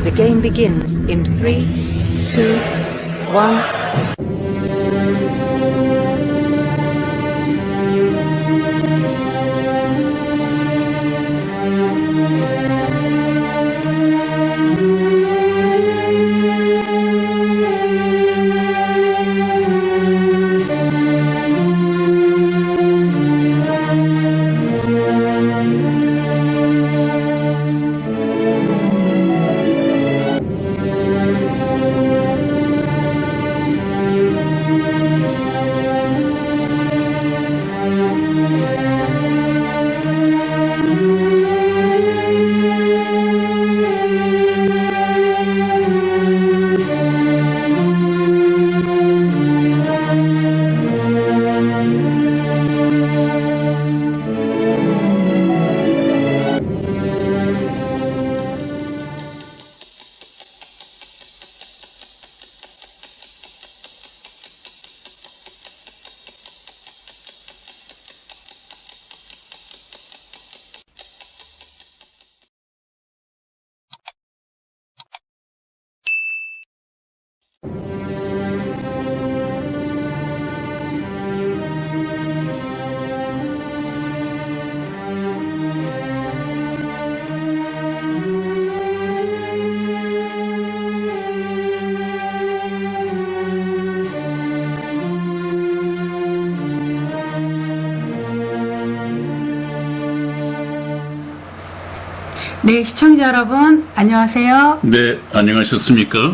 The game begins in 3, 2, 1. 네, 시청자 여러분, 안녕하세요. 네, 안녕하셨습니까?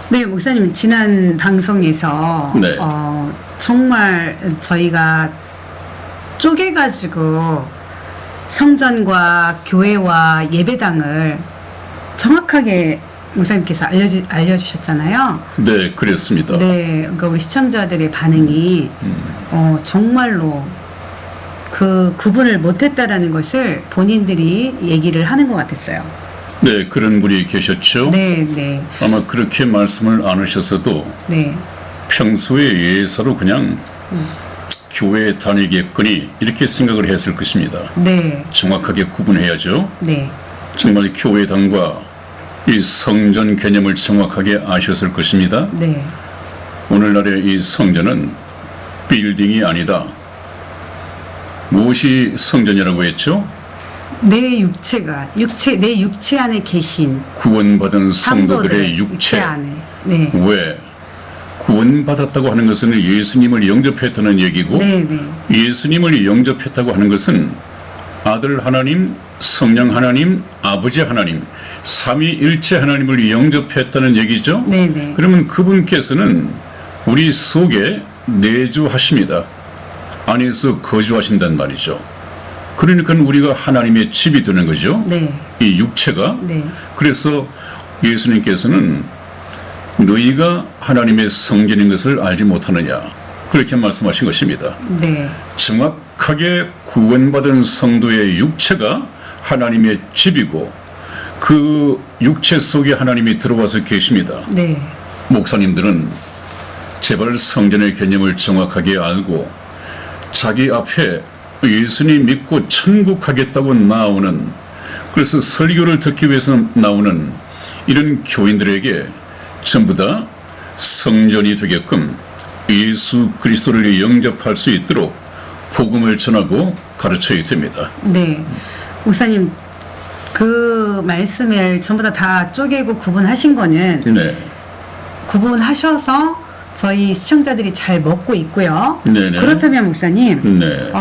네, 목사님, 지난 방송에서 네. 정말 저희가 쪼개가지고 성전과 교회와 예배당을 정확하게 목사님께서 알려주셨잖아요. 네, 그랬습니다. 네, 그러니까 우리 시청자들의 반응이 정말로 그 구분을 못했다라는 것을 본인들이 얘기를 하는 것 같았어요. 네, 그런 분이 계셨죠? 네, 네. 아마 그렇게 말씀을 안 하셨어도 네. 평소에 예사로 그냥 교회 다니겠거니 이렇게 생각을 했을 것입니다. 네. 정확하게 구분해야죠. 네. 정말 교회당과 이 성전 개념을 정확하게 아셨을 것입니다. 네. 오늘날의 이 성전은 빌딩이 아니다. 무엇이 성전이라고 했죠? 내 육체가 내 육체 안에 계신 구원받은 성도들의 육체. 안에. 네. 왜? 구원받았다고 하는 것은 예수님을 영접했다는 얘기고, 네, 네. 예수님을 영접했다고 하는 것은 아들 하나님, 성령 하나님, 아버지 하나님, 삼위일체 하나님을 영접했다는 얘기죠. 네, 네. 그러면 그분께서는 우리 속에 내주하십니다. 안에서 거주하신단 말이죠. 그러니까 우리가 하나님의 집이 되는 거죠. 네. 이 육체가. 네. 그래서 예수님께서는 너희가 하나님의 성전인 것을 알지 못하느냐, 그렇게 말씀하신 것입니다. 네. 정확하게 구원받은 성도의 육체가 하나님의 집이고 그 육체 속에 하나님이 들어와서 계십니다. 네. 목사님들은 제발 성전의 개념을 정확하게 알고 자기 앞에 예수님 믿고 천국 가겠다고 나오는, 그래서 설교를 듣기 위해서 나오는 이런 교인들에게 전부 다 성전이 되게끔 예수 그리스도를 영접할 수 있도록 복음을 전하고 가르쳐야 됩니다. 네. 목사님, 그 말씀을 전부 다 쪼개고 구분하신 거는 네. 구분하셔서 저희 시청자들이 잘 먹고 있고요. 네네. 그렇다면 목사님, 네.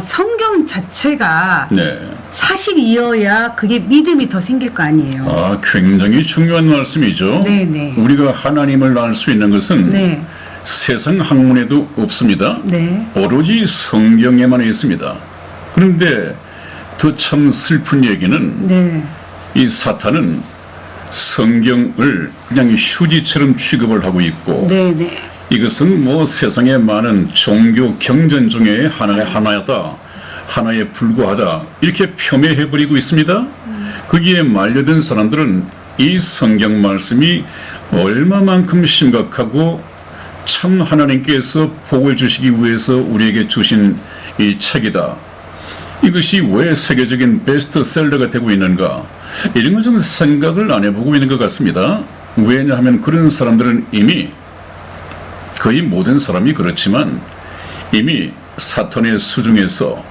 성경 자체가 네. 사실이어야 그게 믿음이 더 생길 거 아니에요. 아, 굉장히 중요한 말씀이죠. 네네. 우리가 하나님을 알 수 있는 것은 네. 세상 학문에도 없습니다. 네. 오로지 성경에만 있습니다. 그런데 더 참 슬픈 얘기는 네. 이 사탄은 성경을 그냥 휴지처럼 취급을 하고 있고, 네네. 이것은 뭐 세상에 많은 종교 경전 중에 하나다, 하나에 불과하다, 이렇게 폄훼해버리고 있습니다. 거기에 말려든 사람들은 이 성경 말씀이 얼마만큼 심각하고 참 하나님께서 복을 주시기 위해서 우리에게 주신 이 책이다, 이것이 왜 세계적인 베스트셀러가 되고 있는가? 이런 걸 좀 생각을 안 해보고 있는 것 같습니다. 왜냐하면 그런 사람들은 이미 거의 모든 사람이 그렇지만 이미 사탄의 수중에서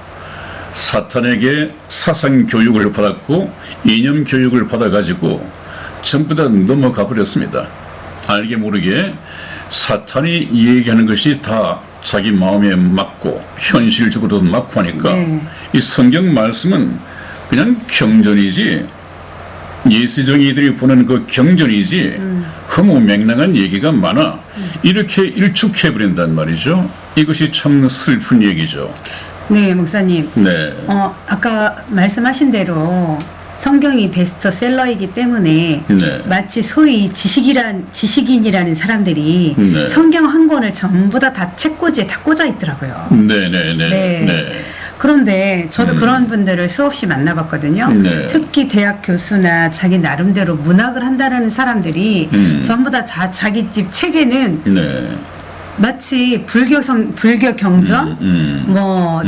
사탄에게 사상 교육을 받았고 이념 교육을 받아가지고 전부 다 넘어가 버렸습니다. 알게 모르게 사탄이 얘기하는 것이 다 자기 마음에 맞고 현실적으로도 맞고 하니까 네. 이 성경 말씀은 그냥 경전이지 예수정이들이 보는 그 경전이지 허무맹랑한 얘기가 많아 이렇게 일축해버린단 말이죠. 이것이 참 슬픈 얘기죠. 네, 목사님. 네. 아까 말씀하신 대로 성경이 베스트셀러이기 때문에 네. 마치 소위 지식인이라는 사람들이 네. 성경 한 권을 전부 다 책꽂이에 다 꽂아 있더라고요. 네네네. 네. 네. 그런데 저도 그런 분들을 수없이 만나봤거든요. 네. 특히 대학 교수나 자기 나름대로 문학을 한다는 사람들이 전부 다 자기 집 책에는 네. 마치 불교 경전, 뭐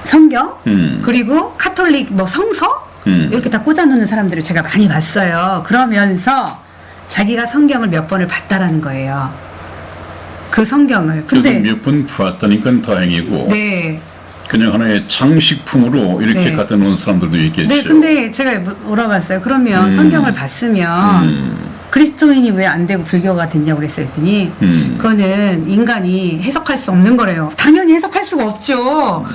성경, 그리고 카톨릭 뭐 성서 이렇게 다 꽂아놓는 사람들을 제가 많이 봤어요. 그러면서 자기가 성경을 몇 번을 봤다라는 거예요. 그 성경을. 근데 몇 번 봤다니까 다행이고 네. 그냥 하나의 장식품으로 이렇게 네. 갖다 놓은 사람들도 있겠죠. 네, 근데 제가 물어봤어요. 그러면 성경을 봤으면 그리스도인이 왜 안 되고 불교가 됐냐고 그랬더니 그거는 인간이 해석할 수 없는 거래요. 당연히 해석할 수가 없죠.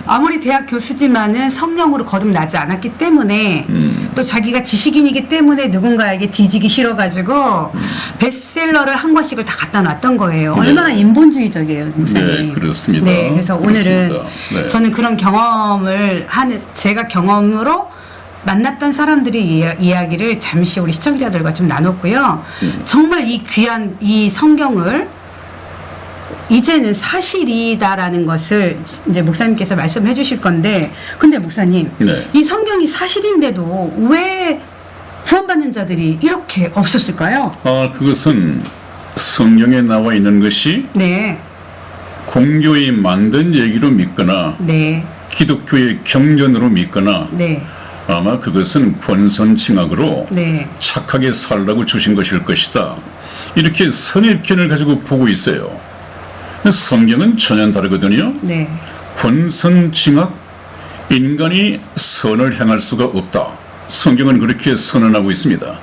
아무리 대학 교수지만은 성령으로 거듭나지 않았기 때문에 또 자기가 지식인이기 때문에 누군가에게 뒤지기 싫어가지고 베스트셀러를 한 권씩을 다 갖다 놨던 거예요. 네. 얼마나 인본주의적이에요, 목사님. 네, 그렇습니다. 네, 그래서 그렇습니다. 오늘은 네. 저는 그런 경험을 하는 제가 경험으로 만났던 사람들의 이야기를 잠시 우리 시청자들과 좀 나눴고요. 정말 이 귀한 이 성경을 이제는 사실이다라는 것을 이제 목사님께서 말씀해 주실 건데, 근데 목사님, 네. 이 성경이 사실인데도 왜 구원받는 자들이 이렇게 없었을까요? 그것은 성경에 나와 있는 것이 네, 공교에 만든 얘기로 믿거나 네, 기독교의 경전으로 믿거나 네, 아마 그것은 권선징악으로 네, 착하게 살라고 주신 것일 것이다. 이렇게 선입견을 가지고 보고 있어요. 성경은 전혀 다르거든요. 네, 권선징악, 인간이 선을 행할 수가 없다. 성경은 그렇게 선언하고 있습니다.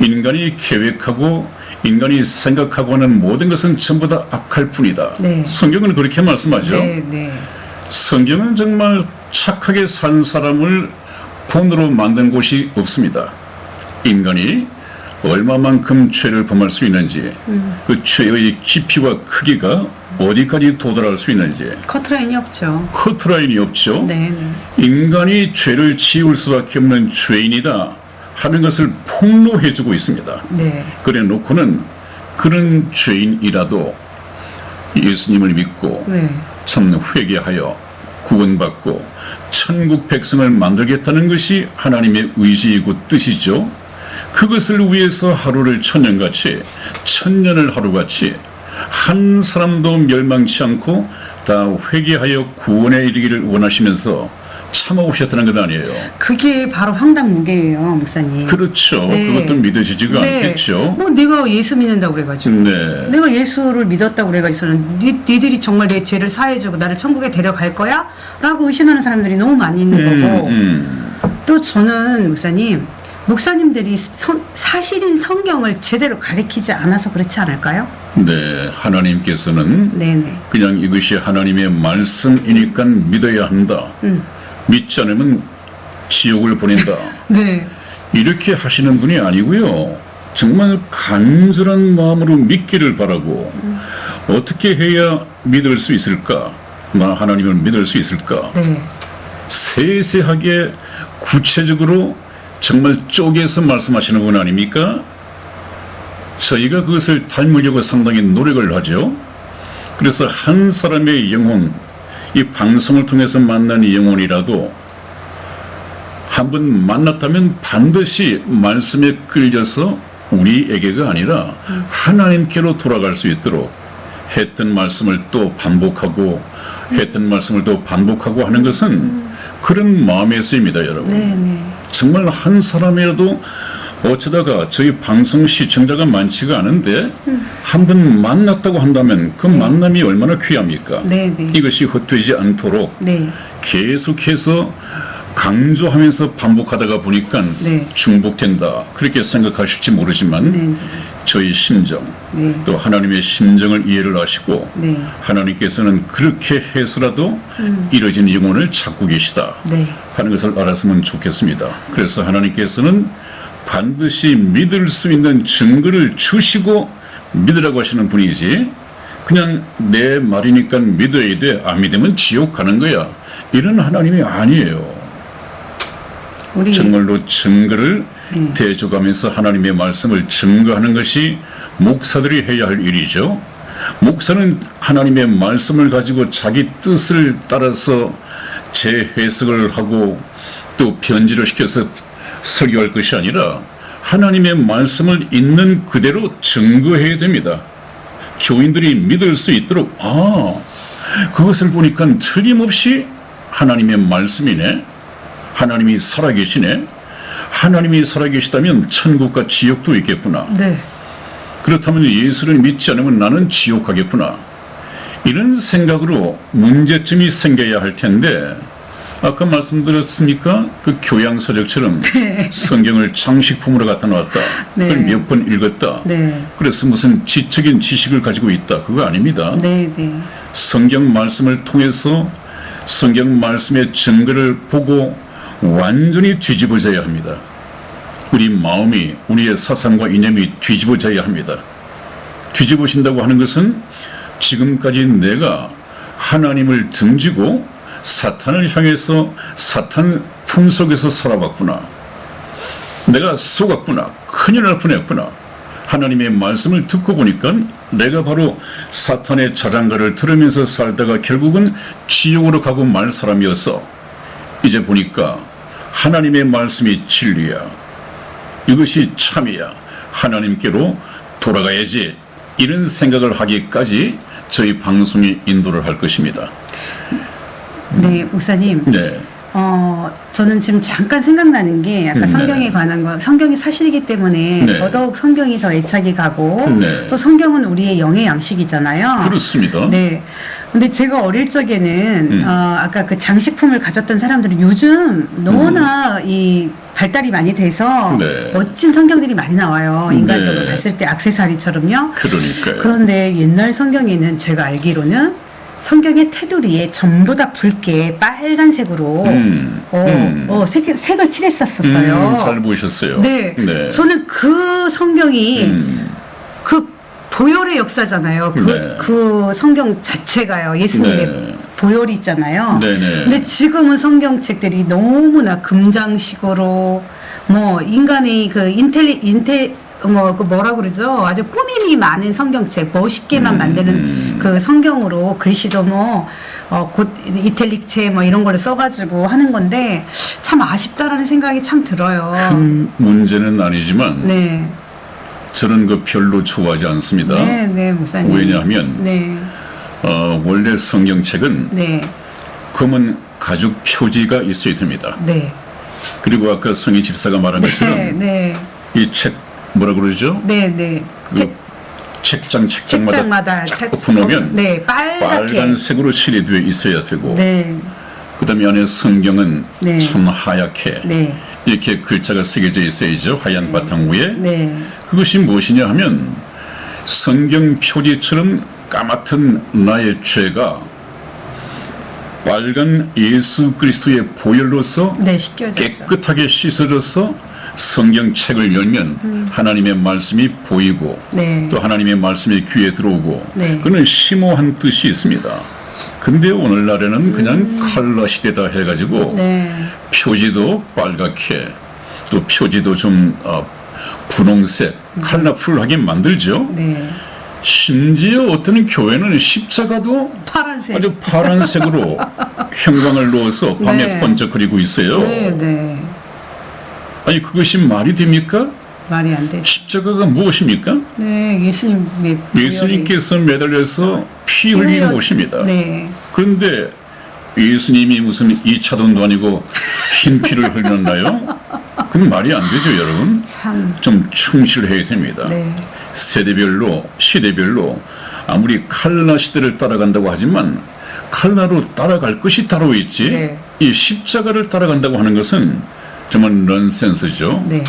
인간이 계획하고 인간이 생각하고 하는 모든 것은 전부 다 악할 뿐이다. 네. 성경은 그렇게 말씀하죠. 네, 네, 성경은 정말 착하게 산 사람을 본으로 만든 곳이 없습니다. 인간이 얼마만큼 죄를 범할 수 있는지, 그 죄의 깊이와 크기가 어디까지 도달할 수 있는지 커트라인이 없죠. 커트라인이 없죠. 네, 네. 인간이 죄를 지을 수밖에 없는 죄인이다 하는 것을 폭로해주고 있습니다. 네, 그래 놓고는 그런 죄인이라도 예수님을 믿고 네, 참 회개하여 구원받고 천국 백성을 만들겠다는 것이 하나님의 의지이고 뜻이죠. 그것을 위해서 하루를 천년같이, 천년을 하루같이 한 사람도 멸망치 않고 다 회개하여 구원에 이르기를 원하시면서 참아오셨다는 것 아니에요. 그게 바로 황당무계예요, 목사님. 그렇죠. 네. 그것도 믿어지지가 않겠죠. 뭐 내가 예수 믿는다고 그래가지고, 네. 내가 예수를 믿었다고 그래가지고 니들이 정말 내 죄를 사해주고 나를 천국에 데려갈 거야? 라고 의심하는 사람들이 너무 많이 있는 거고, 또 저는 목사님들이 사실인 성경을 제대로 가르치지 않아서 그렇지 않을까요? 네, 하나님께서는 네네. 그냥 이것이 하나님의 말씀이니까 믿어야 한다. 믿지 않으면 지옥을 보낸다. 네. 이렇게 하시는 분이 아니고요. 정말 간절한 마음으로 믿기를 바라고 어떻게 해야 믿을 수 있을까? 나 하나님을 믿을 수 있을까? 네. 세세하게 구체적으로 정말 쪼개서 말씀하시는 분 아닙니까? 저희가 그것을 닮으려고 상당히 노력을 하죠. 그래서 한 사람의 영혼, 이 방송을 통해서 만난 영혼이라도 한번 만났다면 반드시 말씀에 끌려서 우리에게가 아니라 하나님께로 돌아갈 수 있도록 했던 말씀을 또 반복하고 했던 말씀을 또 반복하고 하는 것은 그런 마음의 쓰임이다, 여러분. 네, 네. 정말 한 사람이라도 어쩌다가 저희 방송 시청자가 많지가 않은데 한 번 만났다고 한다면 그 만남이 얼마나 귀합니까? 네, 네. 이것이 헛되지 않도록 네. 계속해서 강조하면서 반복하다가 보니까 네. 중복된다. 그렇게 생각하실지 모르지만 네, 네. 저희 심정, 네. 또 하나님의 심정을 이해를 하시고 네. 하나님께서는 그렇게 해서라도 이뤄진 영혼을 찾고 계시다 네. 하는 것을 알았으면 좋겠습니다. 그래서 하나님께서는 반드시 믿을 수 있는 증거를 주시고 믿으라고 하시는 분이지 그냥 내 말이니까 믿어야 돼. 안 믿으면 지옥 가는 거야. 이런 하나님이 아니에요. 우리 정말로 증거를 대줘가면서 하나님의 말씀을 증거하는 것이 목사들이 해야 할 일이죠. 목사는 하나님의 말씀을 가지고 자기 뜻을 따라서 재해석을 하고 또 변질을 시켜서 설교할 것이 아니라 하나님의 말씀을 있는 그대로 증거해야 됩니다. 교인들이 믿을 수 있도록 그것을 보니까 틀림없이 하나님의 말씀이네. 하나님이 살아계시네. 하나님이 살아계시다면 천국과 지옥도 있겠구나. 네. 그렇다면 예수를 믿지 않으면 나는 지옥 가겠구나. 이런 생각으로 문제점이 생겨야 할 텐데 아까 말씀드렸습니까? 그 교양서적처럼 성경을 장식품으로 갖다 놨다. 네. 그걸 몇 번 읽었다. 네. 그래서 무슨 지적인 지식을 가지고 있다. 그거 아닙니다. 네, 네. 성경 말씀을 통해서 성경 말씀의 증거를 보고 완전히 뒤집어져야 합니다. 우리 마음이, 우리의 사상과 이념이 뒤집어져야 합니다. 뒤집어진다고 하는 것은 지금까지 내가 하나님을 등지고 사탄을 향해서 사탄 품속에서 살아왔구나. 내가 속았구나. 큰일 날 뻔했구나. 하나님의 말씀을 듣고 보니까 내가 바로 사탄의 자장가를 들으면서 살다가 결국은 지옥으로 가고 말 사람이었어. 이제 보니까 하나님의 말씀이 진리야. 이것이 참이야. 하나님께로 돌아가야지. 이런 생각을 하기까지 저희 방송이 인도를 할 것입니다. 네, 목사님. 네. 저는 지금 잠깐 생각나는 게 아까 성경에 관한 거, 성경이 사실이기 때문에 네. 더더욱 성경이 더 애착이 가고 네. 또 성경은 우리의 영의 양식이잖아요. 그렇습니다. 네. 근데 제가 어릴 적에는 아까 그 장식품을 가졌던 사람들은 요즘 너무나 이 발달이 많이 돼서 네. 멋진 성경들이 많이 나와요. 인간적으로 네. 봤을 때 액세서리처럼요. 그러니까요. 그런데 옛날 성경에는 제가 알기로는 성경의 테두리에 전부 다 붉게 빨간색으로 색을 칠했었어요. 잘 보셨어요. 네. 네. 저는 그 성경이 그 보혈의 역사잖아요. 그 성경 자체가요. 예수님의 네. 보혈이 있잖아요. 네네. 근데 지금은 성경책들이 너무나 금장식으로 뭐 인간의 그 그 뭐라 그러죠? 아주 꾸밈이 많은 성경책, 멋있게만 만드는 그 성경으로 글씨도 곧 이탈릭체 뭐 이런 거를 써가지고 하는 건데 참 아쉽다라는 생각이 참 들어요. 큰 문제는 아니지만 네. 저는 그 별로 좋아하지 않습니다. 네, 네, 목사님. 왜냐하면 네. 원래 성경책은 네. 검은 가죽 표지가 있어야 됩니다. 네. 그리고 아까 성희 집사가 말한 것처럼 네, 네. 이 책 뭐라 그러죠? 네, 네. 그 책장마다 쫙 엎어놓으면 네, 빨간색으로 칠해되어 있어야 되고 네. 그다음에 안에 성경은 네. 참 하얗게 네. 이렇게 글자가 새겨져 있어야죠. 하얀 바탕 위에. 네. 그것이 무엇이냐 하면 성경 표지처럼 까맣던 나의 죄가 빨간 예수 그리스도의 보혈로서 네, 씻겨졌죠. 깨끗하게 씻어져서 성경책을 열면 하나님의 말씀이 보이고 네. 또 하나님의 말씀이 귀에 들어오고 네. 그는 심오한 뜻이 있습니다. 근데 오늘날에는 그냥 컬러 시대다 해가지고 네. 표지도 빨갛게 또 표지도 좀 분홍색 컬러풀하게 만들죠. 네. 심지어 어떤 교회는 십자가도 파란색. 아주 파란색으로 형광을 넣어서 밤에 네. 번쩍거리고 있어요. 네, 네. 아니 그것이 말이 됩니까? 말이 안 되죠. 십자가가 무엇입니까? 네, 예수님의 예수님께서 매달려서 피 흘리는 곳입니다. 네. 그런데 예수님이 무슨 2차돈도 아니고 흰 피를 흘렸나요? 그건 말이 안 되죠, 여러분. 참. 좀 충실해야 됩니다. 네. 세대별로, 시대별로 아무리 칼라 시대를 따라간다고 하지만 칼라로 따라갈 것이 따로 있지. 네. 이 십자가를 따라간다고 하는 것은 정말 넌센스죠. 네.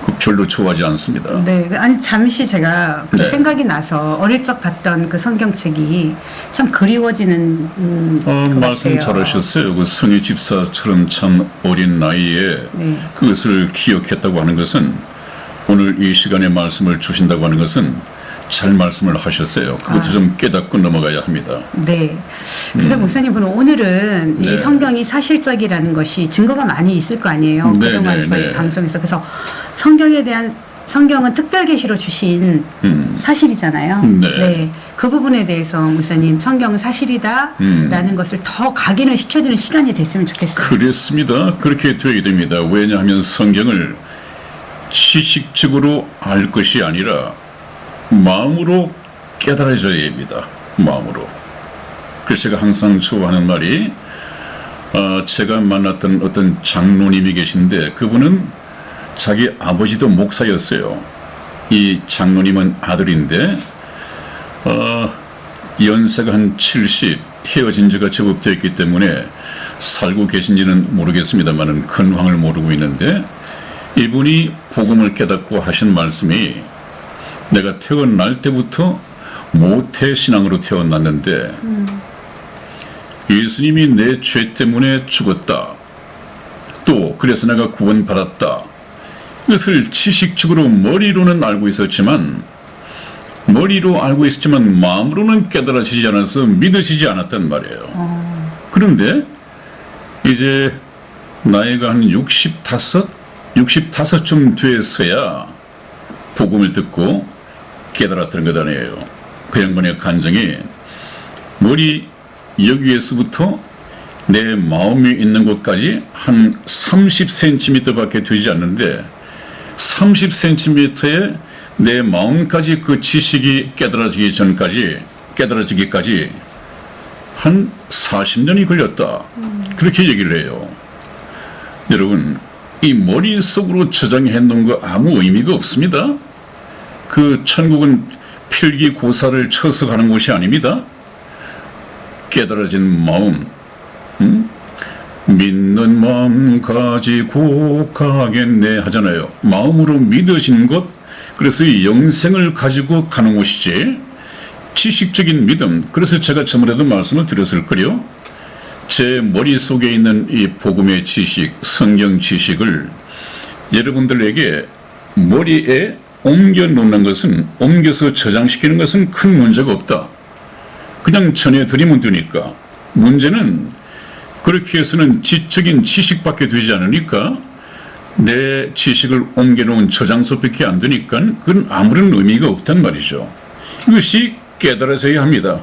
그 별로 좋아하지 않습니다. 네, 아니 잠시 제가 그 네. 생각이 나서 어릴 적 봤던 그 성경책이 참 그리워지는 것 말씀 같아요. 잘하셨어요. 그 성희 집사처럼 참 어린 나이에 네. 그것을 기억했다고 하는 것은 오늘 이 시간에 말씀을 주신다고 하는 것은 잘 말씀을 하셨어요. 그것도 좀 깨닫고 넘어가야 합니다. 네. 그래서 목사님은 오늘은 네. 이 성경이 사실적이라는 것이 증거가 많이 있을 거 아니에요. 네, 그동안 네, 저희 네. 방송에서. 그래서 성경은 특별 계시로 주신 사실이잖아요. 네. 그 부분에 대해서 목사님 성경은 사실이다라는 것을 더 각인을 시켜주는 시간이 됐으면 좋겠어요. 그렇습니다. 그렇게 되어야 됩니다. 왜냐하면 성경을 지식적으로 알 것이 아니라 마음으로 깨달아져야 합니다. 마음으로. 그래서 제가 항상 좋아하는 말이 제가 만났던 어떤 장로님이 계신데 그분은 자기 아버지도 목사였어요. 이 장로님은 아들인데 연세가 한 70, 헤어진 지가 제법 됐기 때문에 살고 계신지는 모르겠습니다만 근황을 모르고 있는데 이분이 복음을 깨닫고 하신 말씀이 내가 태어날 때부터 모태신앙으로 태어났는데 예수님이 내 죄 때문에 죽었다. 또 그래서 내가 구원받았다. 이것을 지식적으로 머리로는 알고 있었지만 마음으로는 깨달아지지 않아서 믿어지지 않았단 말이에요. 그런데 이제 나이가 한 65쯤 돼서야 복음을 듣고 깨달았던 것 아니에요. 그 양반의 간증이 머리 여기에서부터 내 마음이 있는 곳까지 한 30cm밖에 되지 않는데 30cm에 내 마음까지 그 지식이 깨달아지기까지 한 40년이 걸렸다. 그렇게 얘기를 해요. 여러분, 이 머릿속으로 저장해 놓은 거 아무 의미가 없습니다. 그 천국은 필기고사를 쳐서 가는 곳이 아닙니다. 깨달아진 마음, 믿는 마음 가지고 가겠네 하잖아요. 마음으로 믿어진 것, 그래서 이 영생을 가지고 가는 곳이지. 지식적인 믿음. 그래서 제가 저번에도 말씀을 드렸을 거요. 제 머릿속에 있는 이 복음의 지식, 성경 지식을 여러분들에게 머리에 옮겨 놓는 것은, 옮겨서 저장시키는 것은 큰 문제가 없다. 그냥 전해드리면 되니까. 문제는 그렇게 해서는 지적인 지식밖에 되지 않으니까 내 지식을 옮겨놓은 저장소밖에 안 되니까 그건 아무런 의미가 없단 말이죠. 이것이 깨달아져야 합니다.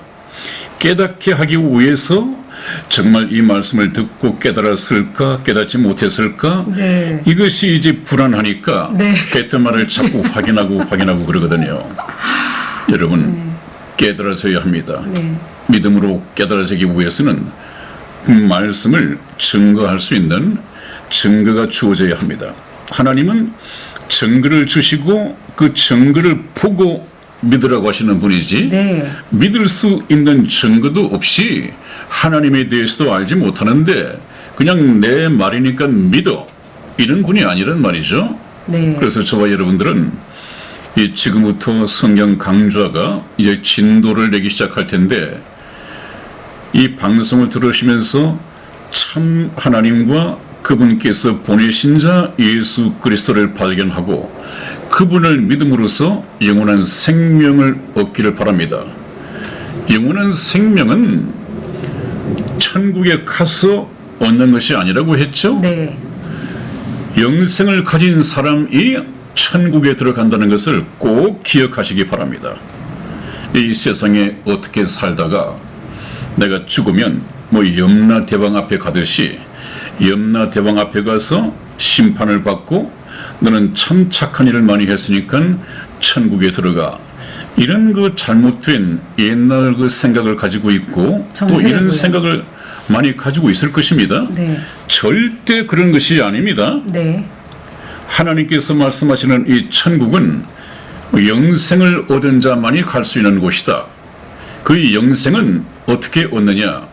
깨닫게 하기 위해서 정말 이 말씀을 듣고 깨달았을까, 깨닫지 못했을까? 네. 이것이 이제 불안하니까 네. 했던 말을 자꾸 확인하고 그러거든요. 여러분, 깨달아져야 합니다. 네. 믿음으로 깨달아지기 위해서는 그 말씀을 증거할 수 있는 증거가 주어져야 합니다. 하나님은 증거를 주시고 그 증거를 보고 믿으라고 하시는 분이지 네. 믿을 수 있는 증거도 없이 하나님에 대해서도 알지 못하는데 그냥 내 말이니까 믿어 이런 분이 아니란 말이죠. 네. 그래서 저와 여러분들은 이 지금부터 성경 강좌가 이제 진도를 내기 시작할 텐데 이 방송을 들으시면서 참 하나님과 그분께서 보내신 자 예수 그리스도를 발견하고 그분을 믿음으로써 영원한 생명을 얻기를 바랍니다. 영원한 생명은 천국에 가서 얻는 것이 아니라고 했죠? 네. 영생을 가진 사람이 천국에 들어간다는 것을 꼭 기억하시기 바랍니다. 이 세상에 어떻게 살다가 내가 죽으면 뭐 염라대왕 앞에 가듯이 염라대왕 앞에 가서 심판을 받고 너는 참 착한 일을 많이 했으니까 천국에 들어가. 이런 그 잘못된 옛날 그 생각을 가지고 있고 또 이런 정세고요. 생각을 많이 가지고 있을 것입니다. 네. 절대 그런 것이 아닙니다. 네. 하나님께서 말씀하시는 이 천국은 영생을 얻은 자만이 갈 수 있는 곳이다. 그 영생은 어떻게 얻느냐?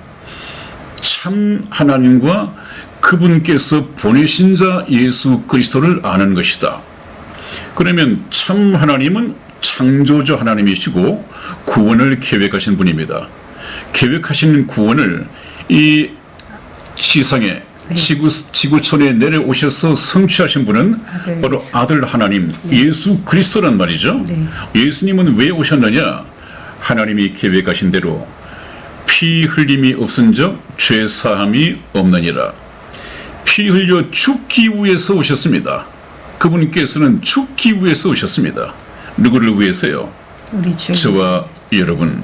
참 하나님과 그분께서 보내신 자 예수 그리스도를 아는 것이다. 그러면 참 하나님은 창조주 하나님이시고 구원을 계획하신 분입니다. 계획하신 구원을 이 지상에 네. 지구촌에 내려오셔서 성취하신 분은 아들. 바로 아들 하나님 예수 그리스도란 말이죠. 네. 예수님은 왜 오셨느냐? 하나님이 계획하신 대로 피 흘림이 없은즉 죄 사함이 없느니라. 피 흘려 죽기 위해서 오셨습니다. 그분께서는 죽기 위해서 오셨습니다. 누구를 위해서요? 우리 주. 저와 여러분,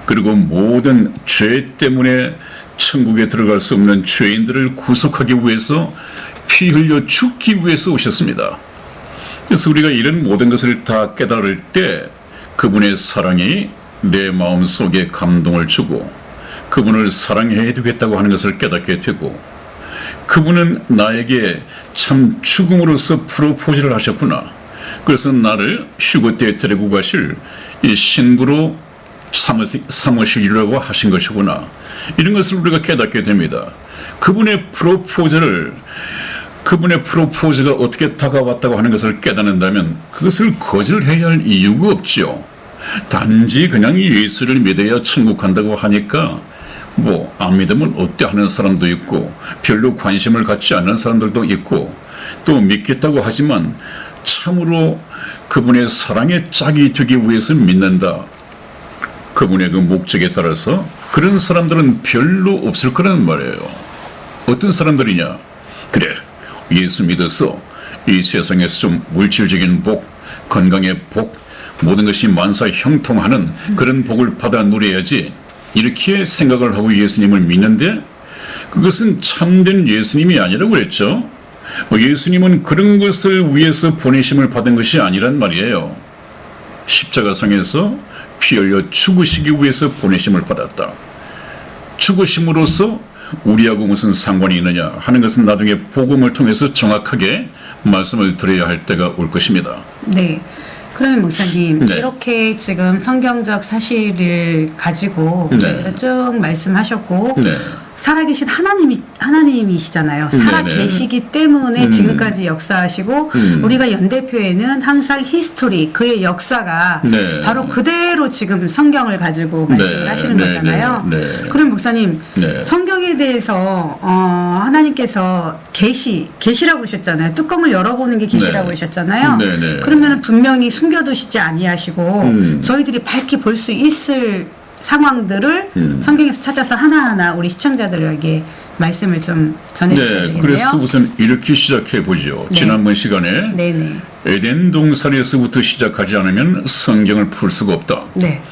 그리고 모든 죄 때문에 천국에 들어갈 수 없는 죄인들을 구속하기 위해서 피 흘려 죽기 위해서 오셨습니다. 그래서 우리가 이런 모든 것을 다 깨달을 때 그분의 사랑이 내 마음 속에 감동을 주고 그분을 사랑해야 되겠다고 하는 것을 깨닫게 되고 그분은 나에게 참 죽음으로써 프로포즈를 하셨구나. 그래서 나를 휴거 때에 데리고 가실 이 신부로 삼으시려고 하신 것이구나. 이런 것을 우리가 깨닫게 됩니다. 그분의 프로포즈가 어떻게 다가왔다고 하는 것을 깨닫는다면 그것을 거절해야 할 이유가 없죠. 단지 그냥 예수를 믿어야 천국 간다고 하니까 뭐 안 믿으면 어때 하는 사람도 있고 별로 관심을 갖지 않는 사람들도 있고 또 믿겠다고 하지만 참으로 그분의 사랑의 짝이 되기 위해서 믿는다. 그분의 그 목적에 따라서 그런 사람들은 별로 없을 거라는 말이에요. 어떤 사람들이냐? 그래, 예수 믿어서 이 세상에서 좀 물질적인 복, 건강의 복, 모든 것이 만사 형통하는 그런 복을 받아 누려야지 이렇게 생각을 하고 예수님을 믿는데 그것은 참된 예수님이 아니라고 그랬죠. 예수님은 그런 것을 위해서 보내심을 받은 것이 아니란 말이에요. 십자가상에서 피 흘려 죽으시기 위해서 보내심을 받았다. 죽으심으로써 우리하고 무슨 상관이 있느냐 하는 것은 나중에 복음을 통해서 정확하게 말씀을 드려야 할 때가 올 것입니다. 네. 그러면 목사님 네. 이렇게 지금 성경적 사실을 가지고 네. 여기서 쭉 말씀하셨고 네. 살아계신 하나님이시잖아요. 네네. 살아계시기 때문에 지금까지 역사하시고 우리가 연대표에는 항상 히스토리 그의 역사가 네. 바로 그대로 지금 성경을 가지고 말씀을 네. 하시는 네. 거잖아요. 네. 네. 그럼 목사님 네. 성경에 대해서 하나님께서 계시라고 그러셨잖아요. 뚜껑을 열어보는 게 계시라고 네. 그러셨잖아요. 네. 네. 그러면 분명히 숨겨두시지 아니하시고 저희들이 밝히 볼 수 있을 상황들을 성경에서 찾아서 하나하나 우리 시청자들에게 말씀을 좀 전해주셔야 네, 되겠네요. 그래서 우선 이렇게 시작해 보죠. 네. 지난번 시간에 네네. 에덴 동산에서부터 시작하지 않으면 성경을 풀 수가 없다. 네.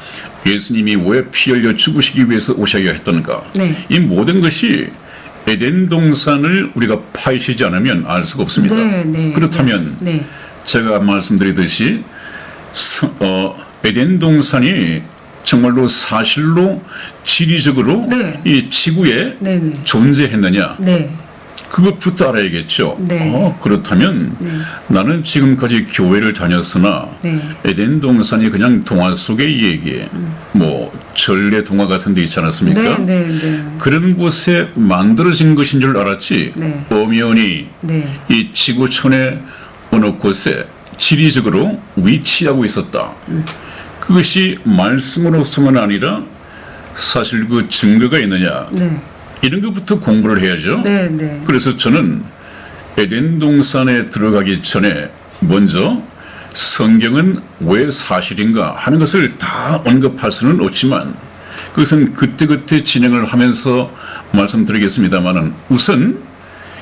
예수님이 왜 피 흘려 죽으시기 위해서 오셔야 했던가. 네. 이 모든 것이 에덴 동산을 우리가 파헤치지 않으면 알 수가 없습니다. 네, 네. 그렇다면 네. 제가 말씀드리듯이 에덴 동산이 정말로 사실로 지리적으로 네. 이 지구에 네, 네. 존재했느냐 네. 그것부터 알아야겠죠. 네. 그렇다면 네. 나는 지금까지 교회를 다녔으나 네. 에덴 동산이 그냥 동화 속의 얘기, 뭐 전래 동화 같은 데 있지 않았습니까? 네, 네, 네. 그런 곳에 만들어진 것인 줄 알았지. 네. 엄연히 네. 이 지구촌의 어느 곳에 지리적으로 위치하고 있었다. 그것이 말씀으로서만 아니라 사실 그 증거가 있느냐 네. 이런 것부터 공부를 해야죠. 네, 네. 그래서 저는 에덴 동산에 들어가기 전에 먼저 성경은 왜 사실인가 하는 것을 다 언급할 수는 없지만 그것은 그때그때 진행을 하면서 말씀드리겠습니다만은 우선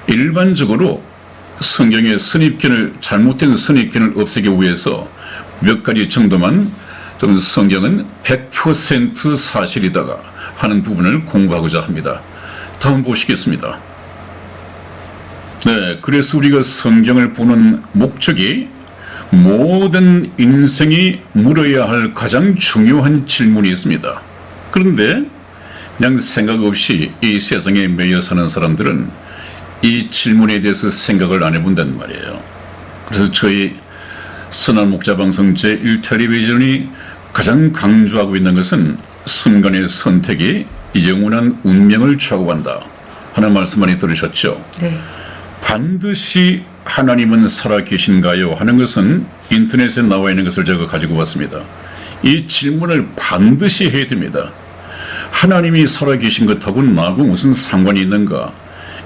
일반적으로 성경의 잘못된 선입견을 없애기 위해서 몇 가지 정도만 좀 성경은 100% 사실이다가 하는 부분을 공부하고자 합니다. 다음 보시겠습니다. 네, 그래서 우리가 성경을 보는 목적이 모든 인생이 물어야 할 가장 중요한 질문이 있습니다. 그런데 그냥 생각 없이 이 세상에 매여 사는 사람들은 이 질문에 대해서 생각을 안 해본단 말이에요. 그래서 저희 선한 목자 방송 제1텔레비전이 가장 강조하고 있는 것은 순간의 선택이 영원한 운명을 좌우한다 하는 말씀 많이 들으셨죠? 네. 반드시 하나님은 살아계신가요? 하는 것은 인터넷에 나와 있는 것을 제가 가지고 왔습니다. 이 질문을 반드시 해야 됩니다. 하나님이 살아계신 것하고 나하고 무슨 상관이 있는가?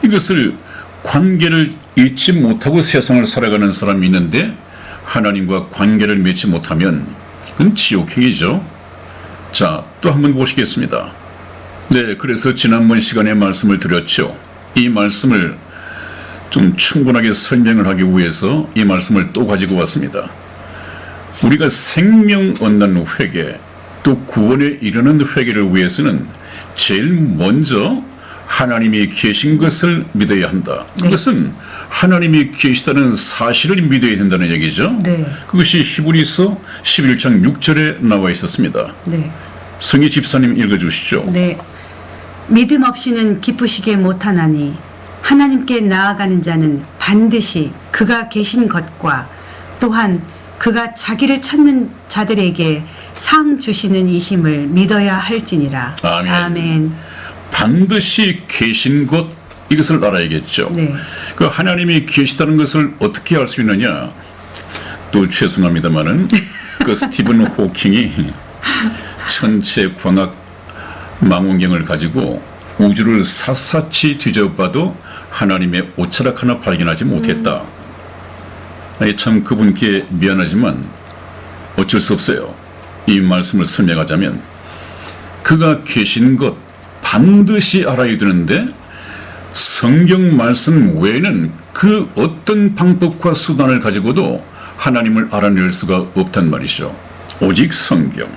이것을 관계를 잊지 못하고 세상을 살아가는 사람이 있는데 하나님과 관계를 맺지 못하면 그건 지옥행이죠. 자, 또 한번 보시겠습니다. 네, 그래서 지난번 시간에 말씀을 드렸죠. 이 말씀을 좀 충분하게 설명을 하기 위해서 이 말씀을 또 가지고 왔습니다. 우리가 생명 얻는 회개, 또 구원에 이르는 회개를 위해서는 제일 먼저 하나님이 계신 것을 믿어야 한다. 네. 그것은 하나님이 계시다는 사실을 믿어야 된다는 얘기죠. 네. 그것이 히브리서 11장 6절에 나와 있었습니다. 네. 성희 집사님 읽어주시죠. 네. 믿음 없이는 기쁘시게 못하나니 하나님께 나아가는 자는 반드시 그가 계신 것과 또한 그가 자기를 찾는 자들에게 상 주시는 이심을 믿어야 할지니라. 아멘. 아멘. 반드시 계신 것, 이것을 알아야겠죠. 네. 그 하나님이 계시다는 것을 어떻게 알 수 있느냐? 또 죄송합니다만은 그 스티븐 호킹이 천체 광학 망원경을 가지고 우주를 샅샅이 뒤져봐도 하나님의 오차락 하나 발견하지 못했다. 참 그분께 미안하지만 어쩔 수 없어요. 이 말씀을 설명하자면 그가 계신 것 반드시 알아야 되는데 성경 말씀 외에는 그 어떤 방법과 수단을 가지고도 하나님을 알아낼 수가 없단 말이죠. 오직 성경.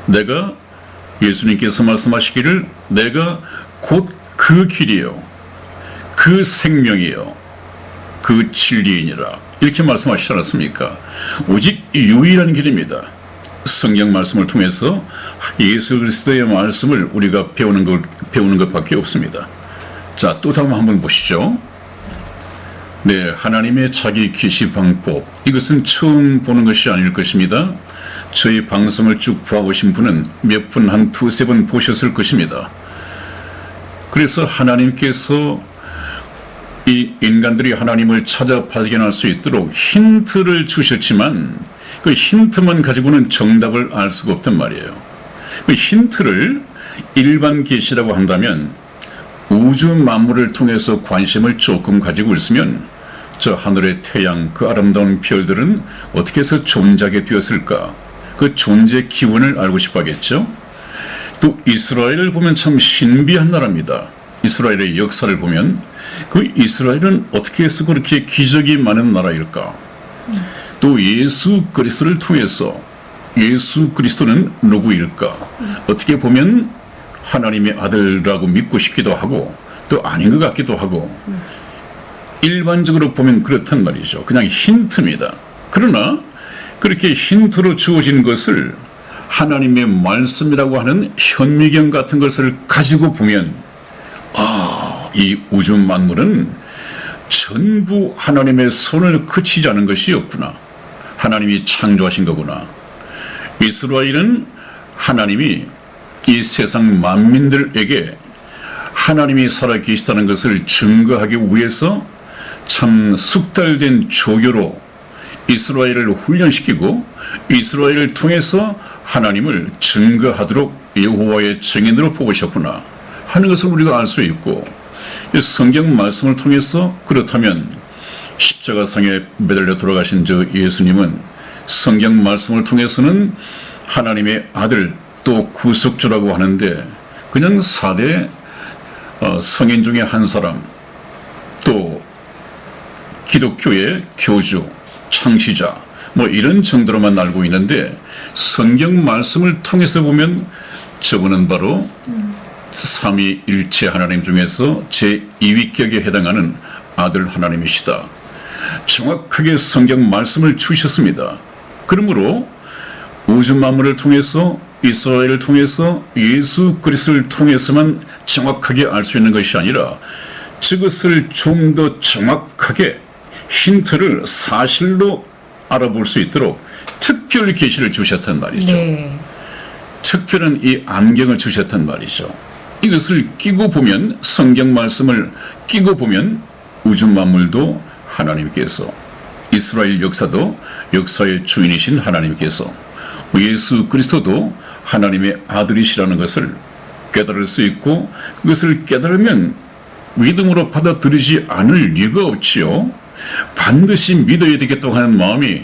내가 예수님께서 말씀하시기를 내가 곧 그 길이요 그 생명이요 그 진리이니라 이렇게 말씀하시지 않았습니까? 오직 유일한 길입니다. 성경 말씀을 통해서 예수 그리스도의 말씀을 우리가 배우는 것밖에 없습니다. 자, 또 다음 한번 보시죠. 네, 하나님의 자기 계시 방법, 이것은 처음 보는 것이 아닐 것입니다. 저희 방송을 쭉 봐오신 분은 몇 분, 한 두세 번 보셨을 것입니다. 그래서 하나님께서 이 인간들이 하나님을 찾아 발견할 수 있도록 힌트를 주셨지만 그 힌트만 가지고는 정답을 알 수가 없단 말이에요. 그 힌트를 일반 계시라고 한다면 우주 만물을 통해서 관심을 조금 가지고 있으면 저 하늘의 태양, 그 아름다운 별들은 어떻게 해서 존재하게 되었을까? 그 존재 기원을 알고 싶어 하겠죠? 또 이스라엘을 보면 참 신비한 나라입니다. 이스라엘의 역사를 보면 그 이스라엘은 어떻게 해서 그렇게 기적이 많은 나라일까? 또 예수 그리스도를 통해서 예수 그리스도는 누구일까? 어떻게 보면 하나님의 아들이라고 믿고 싶기도 하고 또 아닌 것 같기도 하고 일반적으로 보면 그렇단 말이죠. 그냥 힌트입니다. 그러나 그렇게 힌트로 주어진 것을 하나님의 말씀이라고 하는 현미경 같은 것을 가지고 보면 이 우주 만물은 전부 하나님의 손을 그치지 않은 것이었구나. 하나님이 창조하신 거구나. 이스라엘은 하나님이 이 세상 만민들에게 하나님이 살아계시다는 것을 증거하기 위해서 참 숙달된 조교로 이스라엘을 훈련시키고 이스라엘을 통해서 하나님을 증거하도록 여호와의 증인으로 뽑으셨구나 하는 것을 우리가 알 수 있고 성경 말씀을 통해서 그렇다면 십자가상에 매달려 돌아가신 저 예수님은 성경 말씀을 통해서는 하나님의 아들 또 구속주라고 하는데 그냥 4대 성인 중에 한 사람 또 기독교의 교주 창시자 뭐 이런 정도로만 알고 있는데 성경 말씀을 통해서 보면 저분은 바로 삼위일체 하나님 중에서 제2위격에 해당하는 아들 하나님이시다. 정확하게 성경 말씀을 주셨습니다. 그러므로 우주 만물을 통해서 이스라엘을 통해서 예수 그리스도를 통해서만 정확하게 알 수 있는 것이 아니라 그것을 좀 더 정확하게 힌트를 사실로 알아볼 수 있도록 특별 계시를 주셨단 말이죠. 네. 특별한 이 안경을 주셨단 말이죠. 이것을 끼고 보면 성경 말씀을 끼고 보면 우주 만물도 하나님께서 이스라엘 역사도 역사의 주인이신 하나님께서 예수 그리스도도 하나님의 아들이시라는 것을 깨달을 수 있고 그것을 깨달으면 믿음으로 받아들이지 않을 이유가 없지요. 반드시 믿어야 되겠다고 하는 마음이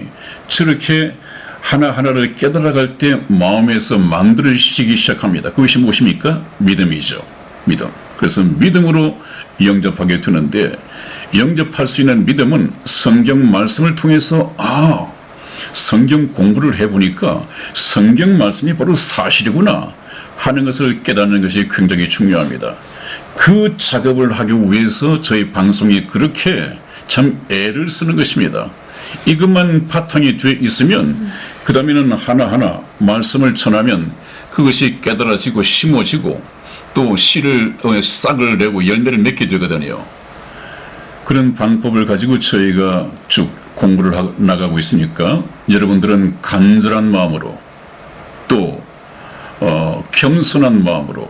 저렇게 하나하나를 깨달아갈 때 마음에서 만들어지기 시작합니다. 그것이 무엇입니까? 믿음이죠. 믿음. 그래서 믿음으로 영접하게 되는데 영접할 수 있는 믿음은 성경 말씀을 통해서 성경 공부를 해보니까 성경 말씀이 바로 사실이구나 하는 것을 깨닫는 것이 굉장히 중요합니다. 그 작업을 하기 위해서 저희 방송이 그렇게 참 애를 쓰는 것입니다. 이것만 바탕이 돼 있으면 그 다음에는 하나하나 말씀을 전하면 그것이 깨달아지고 심어지고 또 씨를 싹을 내고 열매를 맺게 되거든요. 그런 방법을 가지고 저희가 쭉 공부를 나가고 있으니까 여러분들은 간절한 마음으로 또 겸손한 마음으로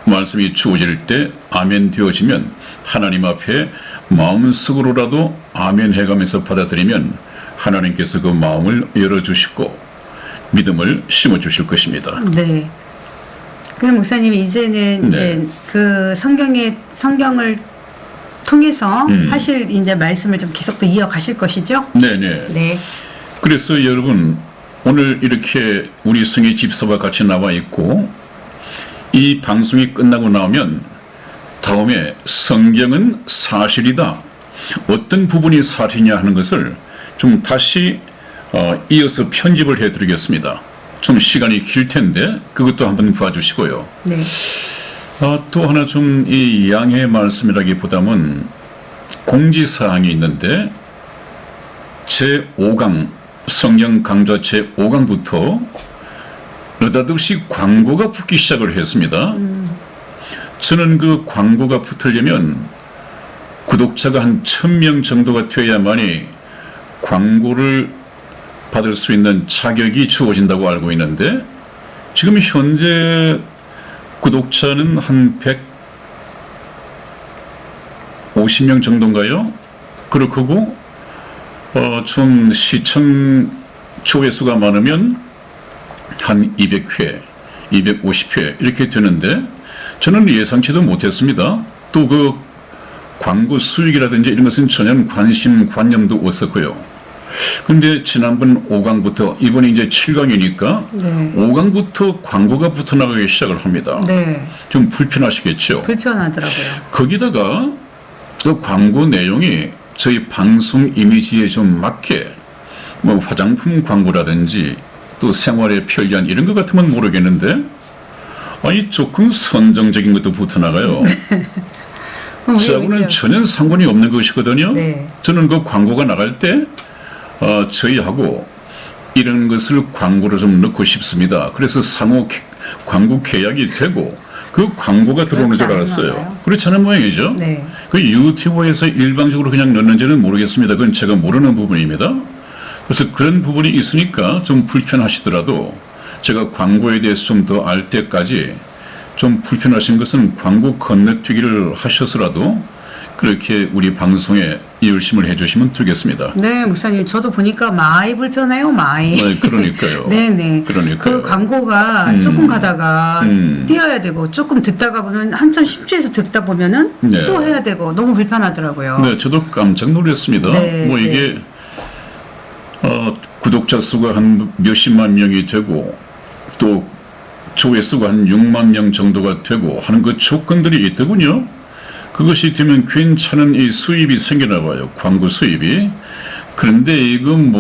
말씀이 주어질 때 아멘 되어지면 하나님 앞에 마음속으로라도 아멘 해가면서 받아들이면 하나님께서 그 마음을 열어주시고 믿음을 심어주실 것입니다. 네. 그럼 목사님이 이제는 이제 그 성경을 통해서 하실 이제 말씀을 좀 계속 또 이어가실 것이죠? 네네. 네. 그래서 여러분 오늘 이렇게 우리 성의 집사와 같이 나와 있고 이 방송이 끝나고 나오면 다음에 성경은 사실이다. 어떤 부분이 사실이냐 하는 것을 좀 다시 이어서 편집을 해드리겠습니다. 좀 시간이 길 텐데 그것도 한번 봐주시고요. 네. 또 하나 좀 이 양해 말씀이라기보다는 공지사항이 있는데 제5강 성경 강좌 제5강부터 느닷없이 광고가 붙기 시작을 했습니다. 저는 그 광고가 붙으려면 구독자가 한 1000명 정도가 돼야만이 광고를 받을 수 있는 자격이 주어진다고 알고 있는데 지금 현재 구독자는 한 150명 정도인가요? 그렇고 좀 시청 조회수가 많으면 한 200회, 250회 이렇게 되는데 저는 예상치도 못했습니다. 또 그 광고 수익이라든지 이런 것은 전혀 관념도 없었고요. 근데 지난번 5강부터 이번에 이제 7강이니까 네. 5강부터 광고가 붙어나가기 시작을 합니다. 네. 좀 불편하시겠죠? 불편하더라고요. 거기다가 그 광고 내용이 저희 방송 이미지에 좀 맞게 뭐 화장품 광고라든지 또 생활에 편리한 이런 것 같으면 모르겠는데 아니 조금 선정적인 것도 붙어나가요. 저하고는 전혀 상관이 없는 것이거든요. 네. 저는 그 광고가 나갈 때 저희하고 이런 것을 광고로 좀 넣고 싶습니다. 그래서 상호 광고 계약이 되고 그 광고가 들어오는 줄 알았어요. 그렇지 않은 모양이죠. 네. 그 유튜브에서 일방적으로 그냥 넣는지는 모르겠습니다. 그건 제가 모르는 부분입니다. 그래서 그런 부분이 있으니까 좀 불편하시더라도 제가 광고에 대해서 좀 더 알 때까지 좀 불편하신 것은 광고 건너뛰기를 하셔서라도 그렇게 우리 방송에 열심을 해주시면 되겠습니다. 네, 목사님. 저도 보니까 많이 불편해요, 많이. 네, 그러니까요. 네네. 그러니까요. 그 광고가 조금 가다가 띄어야 되고 조금 듣다가 보면 한참 심취해서 듣다 보면은 네. 또 해야 되고 너무 불편하더라고요. 네, 저도 깜짝 놀랐습니다. 네, 뭐 이게 구독자 수가 한 몇십만 명이 되고 또 조회수가 한 6만 명 정도가 되고 하는 그 조건들이 있더군요. 그것이 되면 괜찮은 이 수입이 생기나 봐요. 광고 수입이. 그런데 이건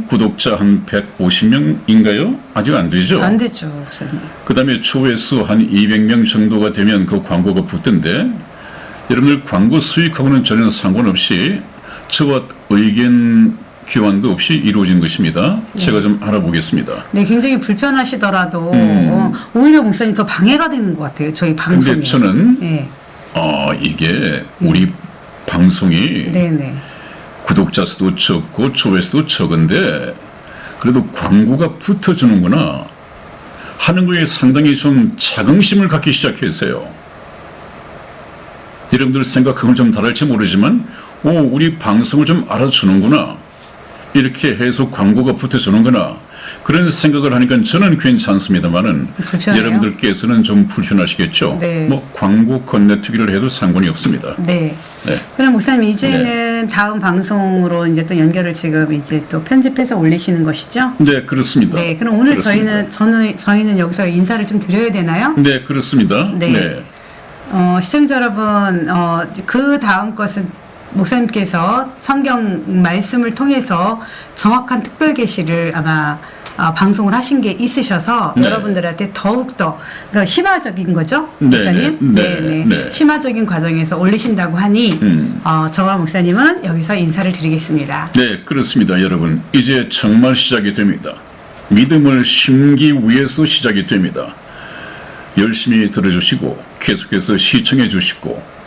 구독자 한 150명인가요? 아직 안 되죠? 안 되죠, 목사님. 그 다음에 조회수 한 200명 정도가 되면 그 광고가 붙던데 여러분들 광고 수익하고는 전혀 상관없이 저와 의견 교환도 없이 이루어진 것입니다. 제가 좀 알아보겠습니다. 네, 굉장히 불편하시더라도 오히려 목사님 더 방해가 되는 것 같아요. 저희 방송에. 근데 저는 네. 이게 우리 방송이 네네. 구독자 수도 적고 조회수도 적은데 그래도 광고가 붙어주는구나 하는 거에 상당히 좀 자긍심을 갖기 시작했어요. 여러분들 생각하고는 좀 다를지 모르지만 우리 방송을 좀 알아주는구나 이렇게 해서 광고가 붙어주는구나 그런 생각을 하니까 저는 괜찮습니다만은 불편해요? 여러분들께서는 좀 불편하시겠죠. 네. 뭐 광고 건네투기를 해도 상관이 없습니다. 네. 네. 그럼 목사님 이제는 다음 방송으로 이제 또 연결을 지금 이제 또 편집해서 올리시는 것이죠? 네, 그렇습니다. 네. 그럼 오늘 그렇습니다. 저희는 여기서 인사를 좀 드려야 되나요? 네, 그렇습니다. 네. 네. 시청자 여러분, 그 다음 것은 목사님께서 성경 말씀을 통해서 정확한 특별 계시를 아마 방송을 하신 게 있으셔서 네. 여러분들한테 더욱더 그러니까 심화적인 거죠, 네, 목사님? 네. 심화적인 과정에서 올리신다고 하니 저와 목사님은 여기서 인사를 드리겠습니다. 네, 그렇습니다. 여러분, 이제 정말 시작이 됩니다. 믿음을 심기 위해서 시작이 됩니다. 열심히 들어주시고 계속해서 시청해 주시고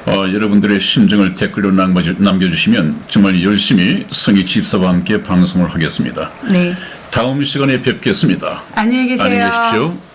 여러분들의 심정을 댓글로 남겨주시면 정말 열심히 성희 집사와 함께 방송을 하겠습니다. 네. 다음 시간에 뵙겠습니다. 안녕히 계세요. 안녕히 계십시오.